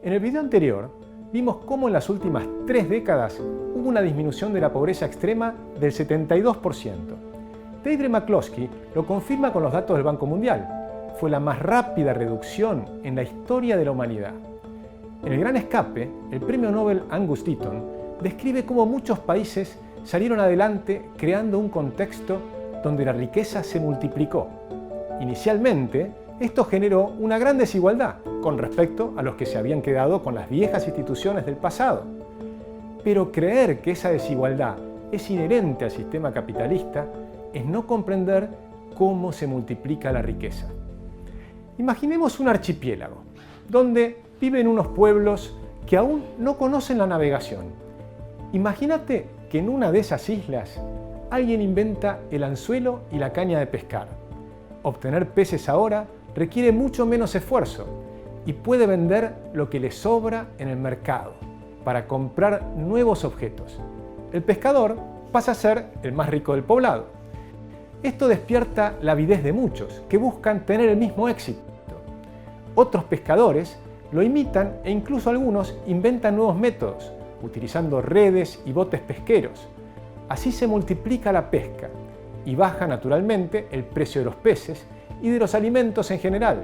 En el video anterior vimos cómo en las últimas 3 décadas hubo una disminución de la pobreza extrema del 72%. Deidre McCloskey lo confirma con los datos del Banco Mundial. Fue la más rápida reducción en la historia de la humanidad. En El Gran Escape, el premio Nobel Angus Deaton describe cómo muchos países salieron adelante creando un contexto donde la riqueza se multiplicó. Inicialmente, esto generó una gran desigualdad con respecto a los que se habían quedado con las viejas instituciones del pasado. Pero creer que esa desigualdad es inherente al sistema capitalista es no comprender cómo se multiplica la riqueza. Imaginemos un archipiélago, donde viven unos pueblos que aún no conocen la navegación. Imagínate que en una de esas islas alguien inventa el anzuelo y la caña de pescar. Obtener peces ahora requiere mucho menos esfuerzo y puede vender lo que le sobra en el mercado para comprar nuevos objetos. El pescador pasa a ser el más rico del poblado. Esto despierta la avidez de muchos que buscan tener el mismo éxito. Otros pescadores lo imitan e incluso algunos inventan nuevos métodos, utilizando redes y botes pesqueros. Así se multiplica la pesca y baja naturalmente el precio de los peces y de los alimentos en general.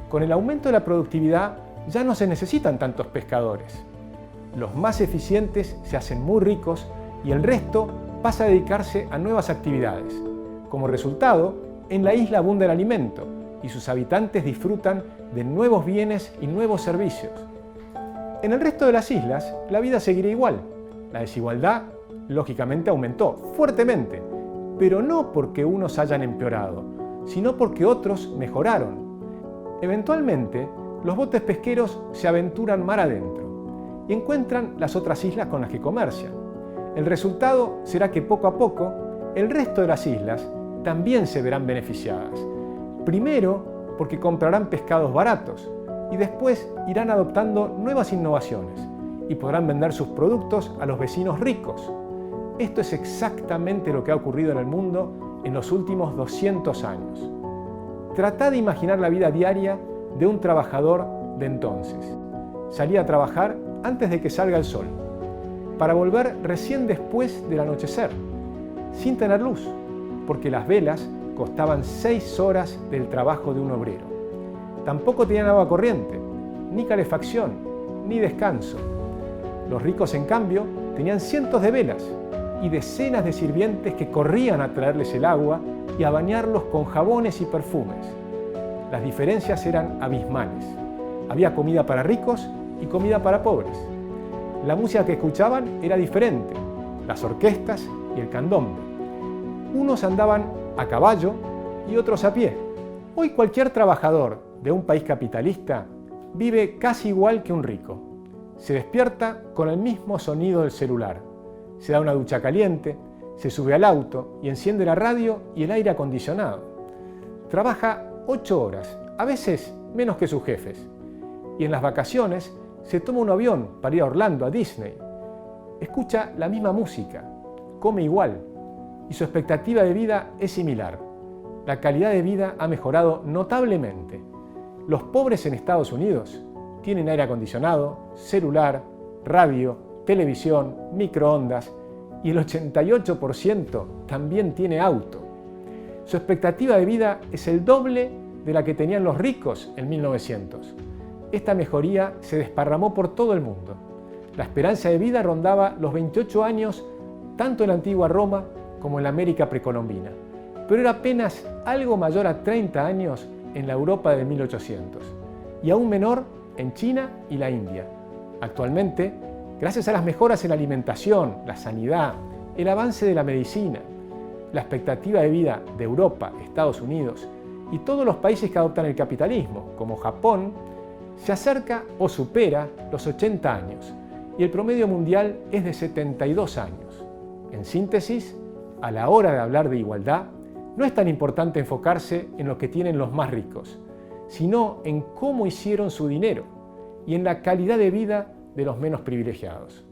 Con el aumento de la productividad ya no se necesitan tantos pescadores. Los más eficientes se hacen muy ricos y el resto pasa a dedicarse a nuevas actividades. Como resultado, en la isla abunda el alimento y sus habitantes disfrutan de nuevos bienes y nuevos servicios. En el resto de las islas, la vida seguirá igual. La desigualdad, lógicamente, aumentó fuertemente, pero no porque unos hayan empeorado, sino porque otros mejoraron. Eventualmente, los botes pesqueros se aventuran mar adentro y encuentran las otras islas con las que comercian. El resultado será que poco a poco, el resto de las islas también se verán beneficiadas. Primero, porque comprarán pescados baratos y después irán adoptando nuevas innovaciones y podrán vender sus productos a los vecinos ricos. Esto es exactamente lo que ha ocurrido en el mundo en los últimos 200 años. Trata de imaginar la vida diaria de un trabajador de entonces. Salía a trabajar antes de que salga el sol, para volver recién después del anochecer, sin tener luz, porque las velas costaban 6 horas del trabajo de un obrero. Tampoco tenían agua corriente, ni calefacción, ni descanso. Los ricos, en cambio, tenían cientos de velas y decenas de sirvientes que corrían a traerles el agua y a bañarlos con jabones y perfumes. Las diferencias eran abismales. Había comida para ricos y comida para pobres. La música que escuchaban era diferente, las orquestas y el candombe. Unos andaban a caballo y otros a pie. Hoy cualquier trabajador de un país capitalista vive casi igual que un rico. Se despierta con el mismo sonido del celular. Se da una ducha caliente, se sube al auto y enciende la radio y el aire acondicionado. Trabaja 8 horas, a veces menos que sus jefes. Y en las vacaciones se toma un avión para ir a Orlando, a Disney. Escucha la misma música, come igual y su expectativa de vida es similar. La calidad de vida ha mejorado notablemente. Los pobres en Estados Unidos tienen aire acondicionado, celular, radio, televisión, microondas y el 88% también tiene auto. Su expectativa de vida es el doble de la que tenían los ricos en 1900. Esta mejoría se desparramó por todo el mundo. La esperanza de vida rondaba los 28 años tanto en la antigua Roma como en la América precolombina, pero era apenas algo mayor a 30 años en la Europa de 1800 y aún menor en China y la India. Actualmente, gracias a las mejoras en la alimentación, la sanidad, el avance de la medicina, la expectativa de vida de Europa, Estados Unidos y todos los países que adoptan el capitalismo, como Japón, se acerca o supera los 80 años y el promedio mundial es de 72 años. En síntesis, a la hora de hablar de igualdad, no es tan importante enfocarse en lo que tienen los más ricos, sino en cómo hicieron su dinero y en la calidad de vida de los menos privilegiados.